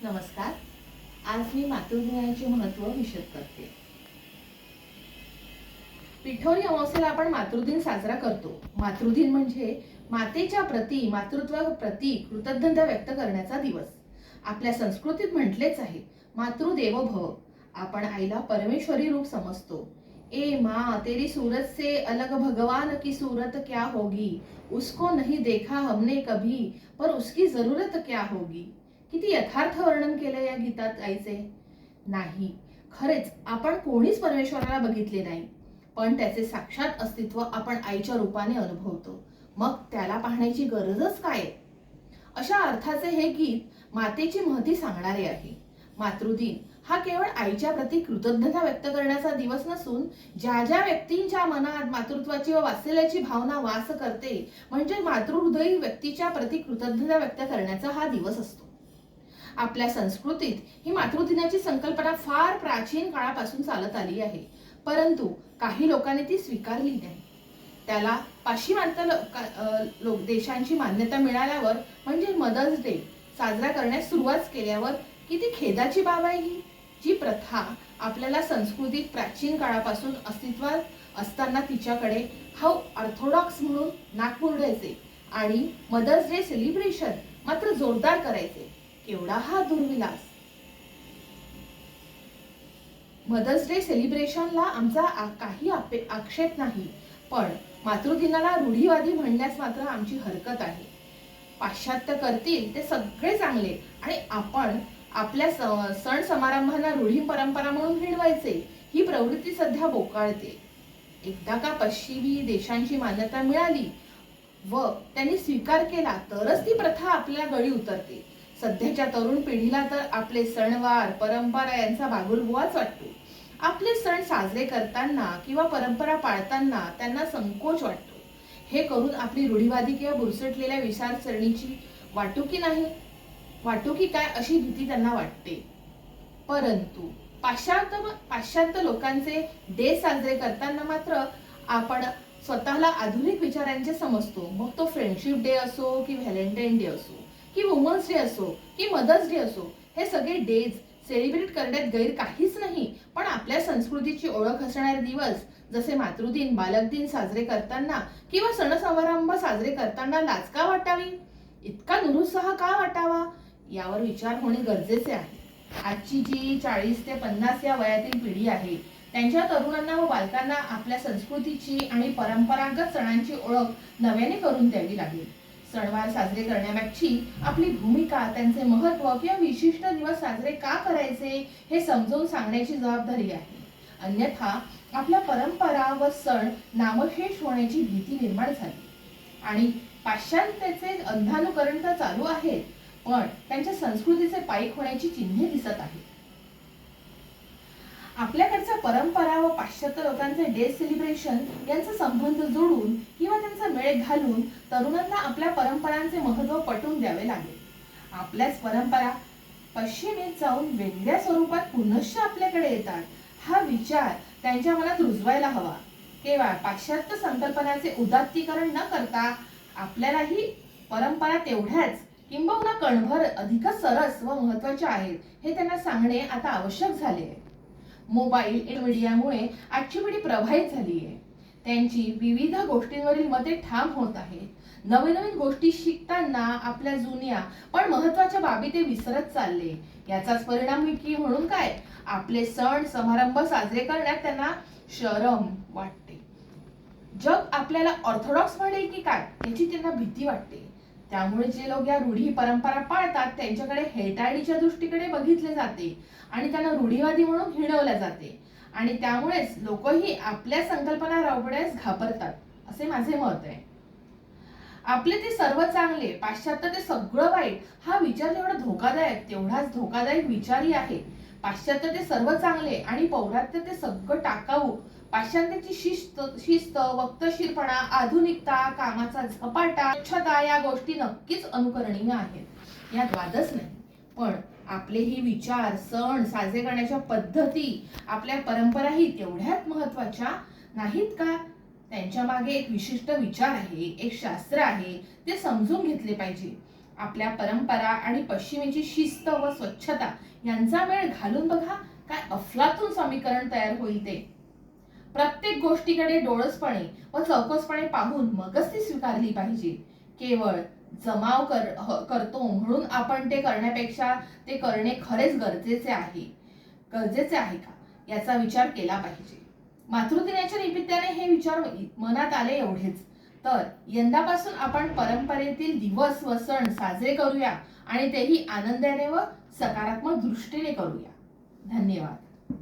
नमस्कार. आज मी मातृदिनाचे महत्त्व विशद करते. पिठोरी अमावस्येला आपण मातृदिन साजरा करतो. मातृदिन म्हणजे मातेच्या प्रती, मातृत्वाप्रती कृतज्ञता व्यक्त करण्याचा दिवस. आपल्या संस्कृतीत म्हटलेच आहे, मातृदेवो भव. आपण आईला परमेश्वरी रूप समजतो. ए माँ, तेरी सूरत से अलग भगवान की सूरत क्या होगी, उसको नहीं देखा हमने कभी, पर उसकी जरूरत क्या होगी. किती यथार्थ वर्णन केलं या गीतात आईचे. नाही, खरेच आपण कोणीच परमेश्वराला बघितले नाही, पण त्याचे साक्षात अस्तित्व आपण आईच्या रूपाने अनुभवतो. मग त्याला पाहण्याची गरजच काय. अशा अर्थाचे हे गीत मातेची महती सांगणारे आहे. मातृदिन हा केवळ आईच्या प्रती कृतज्ञता व्यक्त करण्याचा दिवस नसून, ज्या ज्या व्यक्तींच्या मनात मातृत्वाची व वात्सल्याची भावना वास करते, म्हणजे मातृहृदयी व्यक्तीच्या प्रती कृतज्ञता व्यक्त करण्याचा हा दिवस असतो. आपल्या संस्कृतीत ही मातृदिनाची संकल्पना फार प्राचीन काळापासून चालत आली आहे, परंतु काही लोकांनी ती स्वीकारली नाही. त्याला पाश्चिमात्य देशांची मान्यता मिळाल्यावर, म्हणजे मदर्स डे साजरा करण्यास सुरुवात केल्यावर किती खेदाची बाब आहे ही. जी प्रथा आपल्याला संस्कृतीत प्राचीन काळापासून अस्तित्वात असताना तिच्याकडे ऑर्थोडॉक्स म्हणून नाक मुरडायचे आणि मदर्स डे सेलिब्रेशन मात्र जोरदार करायचे. केवढा हा दुर्विलास. मदर्स डे सेलिब्रेशनला आमचा काही आक्षेप नाही, पण मातृदिनाला रूढीवादी म्हणण्यास मात्र आमची हरकत आहे. पाश्चात्य करतील ते सगळे चांगले आणि आपण आपल्या सण समारंभांना रूढी परंपरा म्हणून हिणवायचे, ही प्रवृत्ती सध्या बोकाळते. एकदा का पश्चिमी देशांची मान्यता मिळाली व त्यांनी स्वीकार केला तरच ती प्रथा आपल्या गळी उतरते. सध्याच्या तरुण पिढीला तर आपले सणवार परंपरा यांचा बागुलबुवाच वाटतो. आपले सण साजरे करताना किंवा परंपरा पाळताना त्यांना संकोच वाटतो. हे करून आपली रूढीवादी किंवा बुरसटलेल्या विचारसरणीची वाटू की काय अशी भीती त्यांना वाटते. परंतु पाश्चात्य लोकांचे डे साजरे करताना मात्र आपण स्वतःला आधुनिक विचारांचे समजतो. मग तो फ्रेंडशिप डे असो की व्हॅलेंटाईन डे असो की वुमन्स डे असो की मदर्स डे असो, हे सगळे डेज सेलिब्रेट करण्यात गैर काहीच नाही. पण आपल्या संस्कृतीची ओळख असणारे दिवस जसे मातृदिन, बालक दिन साजरे करताना किंवा सण समारंभ साजरे करताना लाज का वाटावी, इतका निरुत्साह का वाटावा, यावर विचार होणे गरजेचे आहे. आजची जी 40 ते 50 या वयातील पिढी आहे, त्यांच्या तरुणांना व बालकांना आपल्या संस्कृतीची आणि परंपरागत सणांची ओळख नव्याने करून द्यावी लागेल. सणवार साजरे करण्यामागची आपली भूमिका, त्यांचे महत्त्व किंवा विशिष्ट दिवस साजरे का करायचे हे समजावून सांगण्याची जबाबदारी आहे. अन्यथा आपल्या परंपरा व सण नामशेष होण्याची भीती निर्माण झाली आणि पाश्चात्याचे अंधानुकरण तर चालू आहेत, पण त्यांच्या संस्कृतीचे पायीक होण्याची चिन्हे दिसत आहेत. आपल्याकडच्या परंपरा व पाश्चात्य लोकांचे डे सेलिब्रेशन यांचा संबंध जोडून किंवा त्यांचा मेळ घालून तरुणांना आपल्या परंपरांचे महत्त्व पटवून द्यावे लागेल. आपल्याच परंपरा पश्चिमेत जाऊन वेगळ्या स्वरूपात पुनश्च आपल्याकडे येतात, हा विचार त्यांच्या मनात रुजवायला हवा. केवळ पाश्चात्य संकल्पनाचे उदात्तीकरण न करता आपल्यालाही परंपरा तेवढ्याच किंबहुना कणभर अधिकच सरस व महत्त्वाच्या आहेत हे त्यांना सांगणे आता आवश्यक झाले आहे. मोबाईल मीडियामुळे आजची पिढी प्रभावित झाली आहे. त्यांची विविध गोष्टींवरील मते ठाम होत आहेत. नवीन नवीन गोष्टी शिकताना आपल्या जुन्या पण महत्त्वाच्या बाबी ते विसरत चालले. याचाच परिणाम की म्हणून काय, आपले सण समारंभ साजरे करण्यात त्यांना शरम वाटते. जग आपल्याला ऑर्थोडॉक्स म्हणेल की काय याची त्यांना भीती वाटते. त्यामुळे जे लोक या रूढी परंपरा पाळतात त्यांच्याकडे हेटाळणीच्या दृष्टीकडे बघितले जाते आणि त्यांना रूढीवादी म्हणून हिणवले जाते आणि त्यामुळेच लोकही आपल्या संकल्पना राबवण्यास घाबरतात, असे माझे मत आहे. आपले ते सर्व चांगले, पाश्चात्य ते सगळं वाईट, हा विचार जेवढा धोकादायक तेवढाच धोकादायक विचारही आहे. पाश्चात्य ते सर्व चांगले आणि पौरात्य ते सगळं टाकाऊ. पाश्चात्याची शिस्त, वक्तशीरपणा, आधुनिकता, कामाचा झपाटा, स्वच्छता या गोष्टी नक्कीच अनुकरणीय आहेत, यात वादच नाही. पण आपले ही विचार, सण साजरे करण्याच्या पद्धती, आपल्या परंपराही तेवढ्याच महत्त्वाच्या नाहीत का? त्यांच्या मागे एक विशिष्ट विचार आहे, एक शास्त्र आहे, ते समजून घेतले पाहिजे. आपल्या परंपरा आणि पश्चिमेची शिस्त व स्वच्छता यांचा मेळ घालून बघा, काय अफलातून समीकरण तयार होईल ते. प्रत्येक गोष्टीकडे डोळसपणे व चौकसपणे पाहून मगच ती स्वीकारली पाहिजे. केवळ जमाव करतो म्हणून आपण ते करण्यापेक्षा ते करणे खरेच गरजेचे आहे का याचा विचार केला पाहिजे. मातृदिनाच्या निमित्ताने हे विचार मनात आले एवढेच. तर यंदापासून आपण परंपरेतील दिवस व सण साजरे करूया आणि तेही आनंदाने व सकारात्मक दृष्टीने करूया. धन्यवाद.